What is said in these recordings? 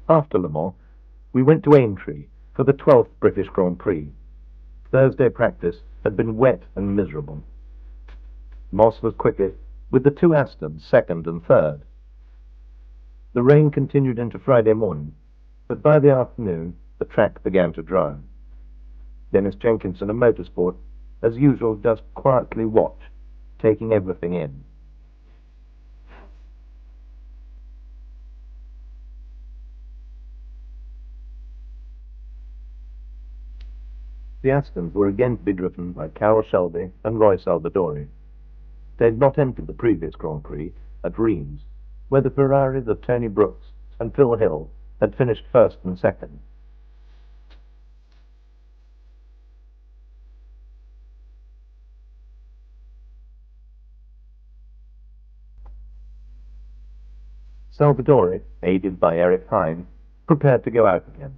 After Le Mans, we went to Aintree for the 12th British Grand Prix. Thursday practice had been wet and miserable. Moss was quickest, with the two Astons second and third. The rain continued into Friday morning, but by the afternoon the track began to dry. Dennis Jenkinson of Motorsport, as usual, just quietly watched, taking everything in. The Astons were again to be driven by Carroll Shelby and Roy Salvadori. They had not entered the previous Grand Prix at Reims, where the Ferraris of Tony Brooks and Phil Hill had finished first and second. Salvadori, aided by Eric Hine, prepared to go out again.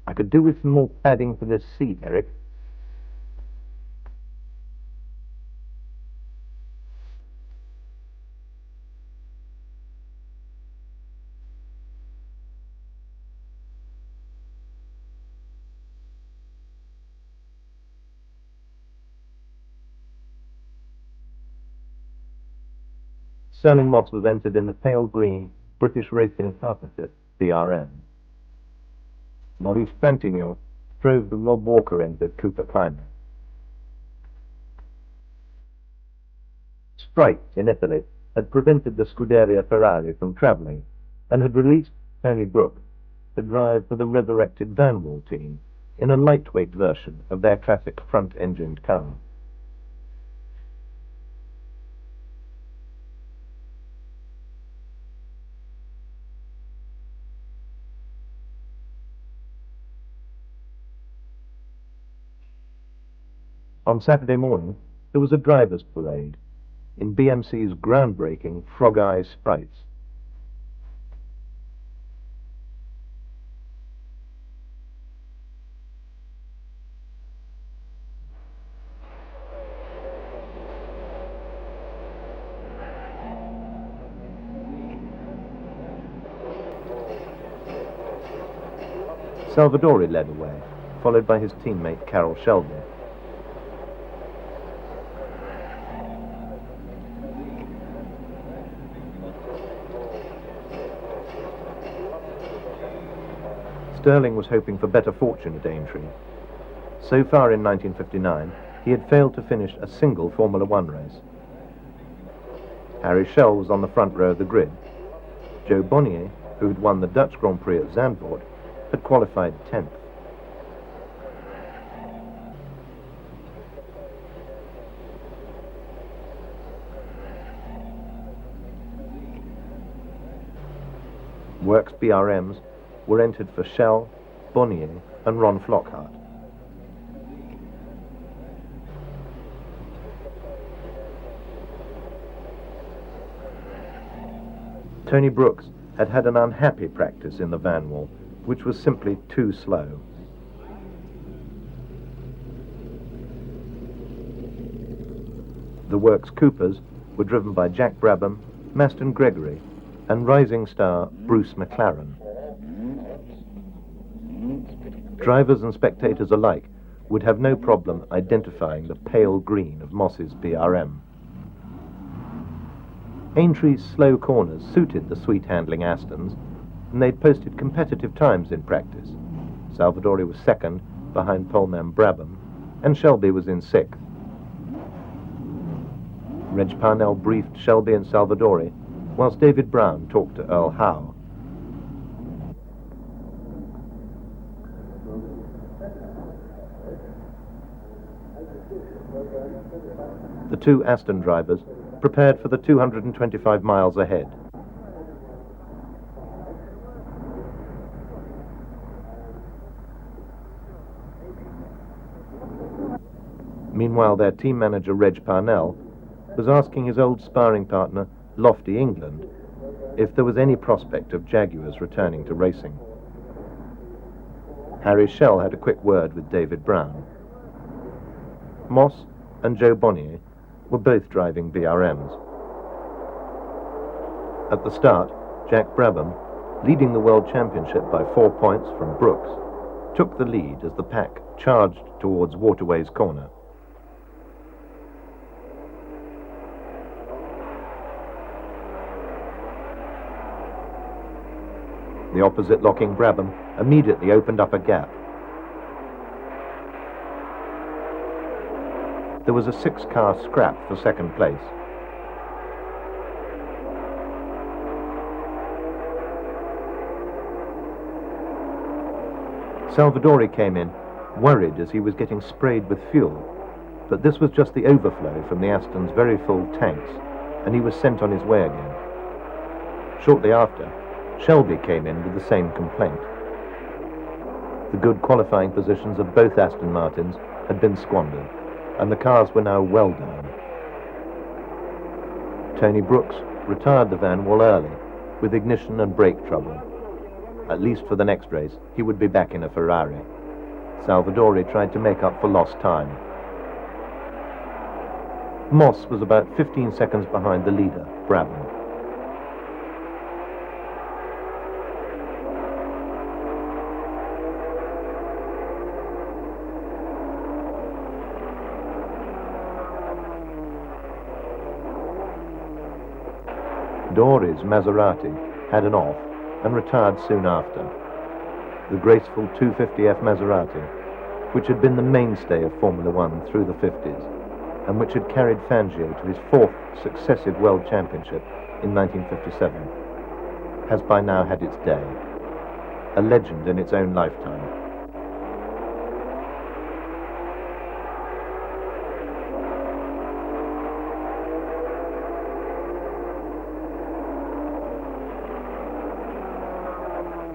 "I could do with some more padding for this seat, Eric." Sterling Moss was entered in the pale green British Racing Partnership, BRN. Maurice Fantino drove the Rob Walker-entered Cooper Climber. Strike in Italy had prevented the Scuderia Ferrari from travelling and had released Tony Brooks to drive for the resurrected Vanwall team in a lightweight version of their classic front-engined car. On Saturday morning, there was a driver's parade in BMC's groundbreaking Frog Eye Sprites. Salvadori led away, followed by his teammate Carroll Shelby. Sterling was hoping for better fortune at Aintree. So far in 1959, he had failed to finish a single Formula One race. Harry Schell was on the front row of the grid. Joe Bonnier, who had won the Dutch Grand Prix at Zandvoort, had qualified 10th. Works BRMs were entered for Schell, Bonnier and Ron Flockhart. Tony Brooks had had an unhappy practice in the Vanwall, which was simply too slow. The Works Coopers were driven by Jack Brabham, Maston Gregory and rising star Bruce McLaren. Drivers and spectators alike would have no problem identifying the pale green of Moss's BRM. Aintree's slow corners suited the sweet-handling Astons, and they'd posted competitive times in practice. Salvadori was second, behind poleman Brabham, and Shelby was in sixth. Reg Parnell briefed Shelby and Salvadori, whilst David Brown talked to Earl Howe. The two Aston drivers prepared for the 225 miles ahead. Meanwhile, their team manager, Reg Parnell, was asking his old sparring partner, Lofty England, if there was any prospect of Jaguars returning to racing. Harry Schell had a quick word with David Brown. Moss and Joe Bonnier were both driving BRMs. At the start, Jack Brabham, leading the World Championship by 4 points from Brooks, took the lead as the pack charged towards Waterways Corner. The opposite locking Brabham immediately opened up a gap. There was a 6-car scrap for second place. Salvadori came in, worried as he was getting sprayed with fuel, but this was just the overflow from the Aston's very full tanks, and he was sent on his way again. Shortly after, Shelby came in with the same complaint. The good qualifying positions of both Aston Martins had been squandered, and the cars were now well down. Tony Brooks retired the Van Wall early, with ignition and brake trouble. At least for the next race, he would be back in a Ferrari. Salvadori tried to make up for lost time. Moss was about 15 seconds behind the leader, Brabham. Dory's Maserati had an off and retired soon after. The graceful 250F Maserati, which had been the mainstay of Formula One through the 50s, and which had carried Fangio to his 4th successive World Championship in 1957, has by now had its day, a legend in its own lifetime.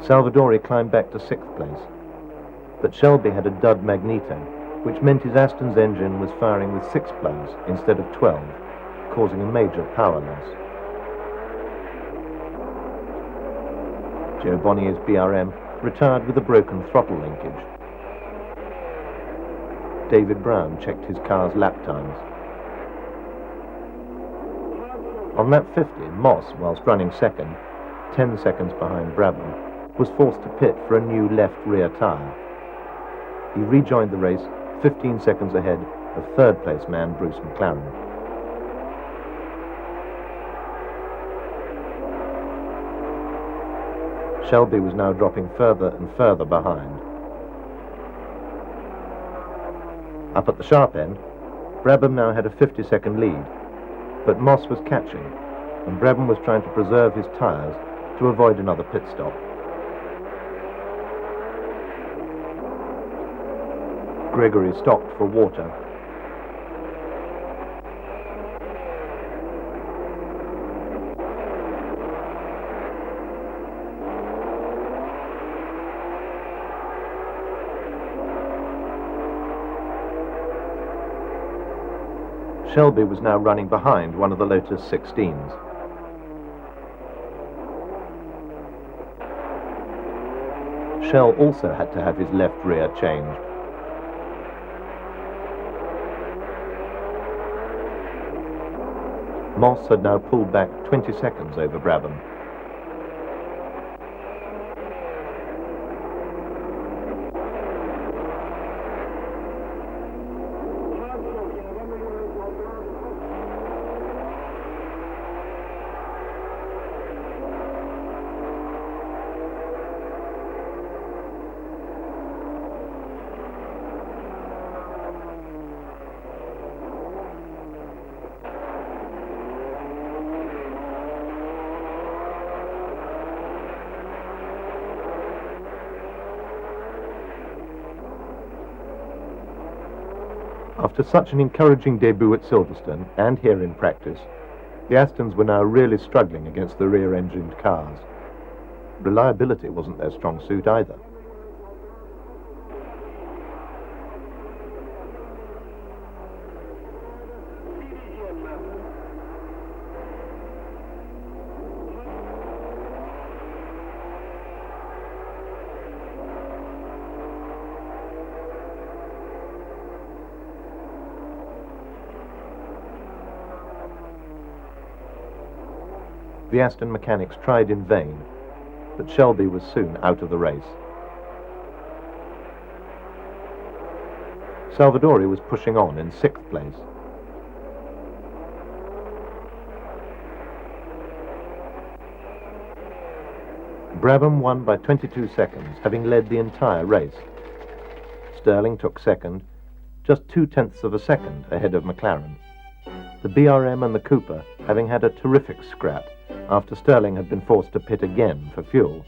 Salvadori climbed back to 6th place, but Shelby had a dud magneto, which meant his Aston's engine was firing with 6 plugs instead of 12, causing a major power loss. Joe Bonnier's BRM retired with a broken throttle linkage. David Brown checked his car's lap times. On lap 50, Moss, whilst running second, 10 seconds behind Brabham, was forced to pit for a new left rear tyre. He rejoined the race 15 seconds ahead of third-place man Bruce McLaren. Shelby was now dropping further and further behind. Up at the sharp end, Brabham now had a 50-second lead, but Moss was catching, and Brabham was trying to preserve his tyres to avoid another pit stop. Gregory stopped for water. Shelby was now running behind one of the Lotus 16s. Shell also had to have his left rear changed. Moss had now pulled back 20 seconds over Brabham. After such an encouraging debut at Silverstone and here in practice, the Astons were now really struggling against the rear-engined cars. Reliability wasn't their strong suit either. The Aston mechanics tried in vain, but Shelby was soon out of the race. Salvadori was pushing on in 6th place. Brabham won by 22 seconds, having led the entire race. Stirling took second, just 0.2 of a second ahead of McLaren. The BRM and the Cooper having had a terrific scrap after Stirling had been forced to pit again for fuel.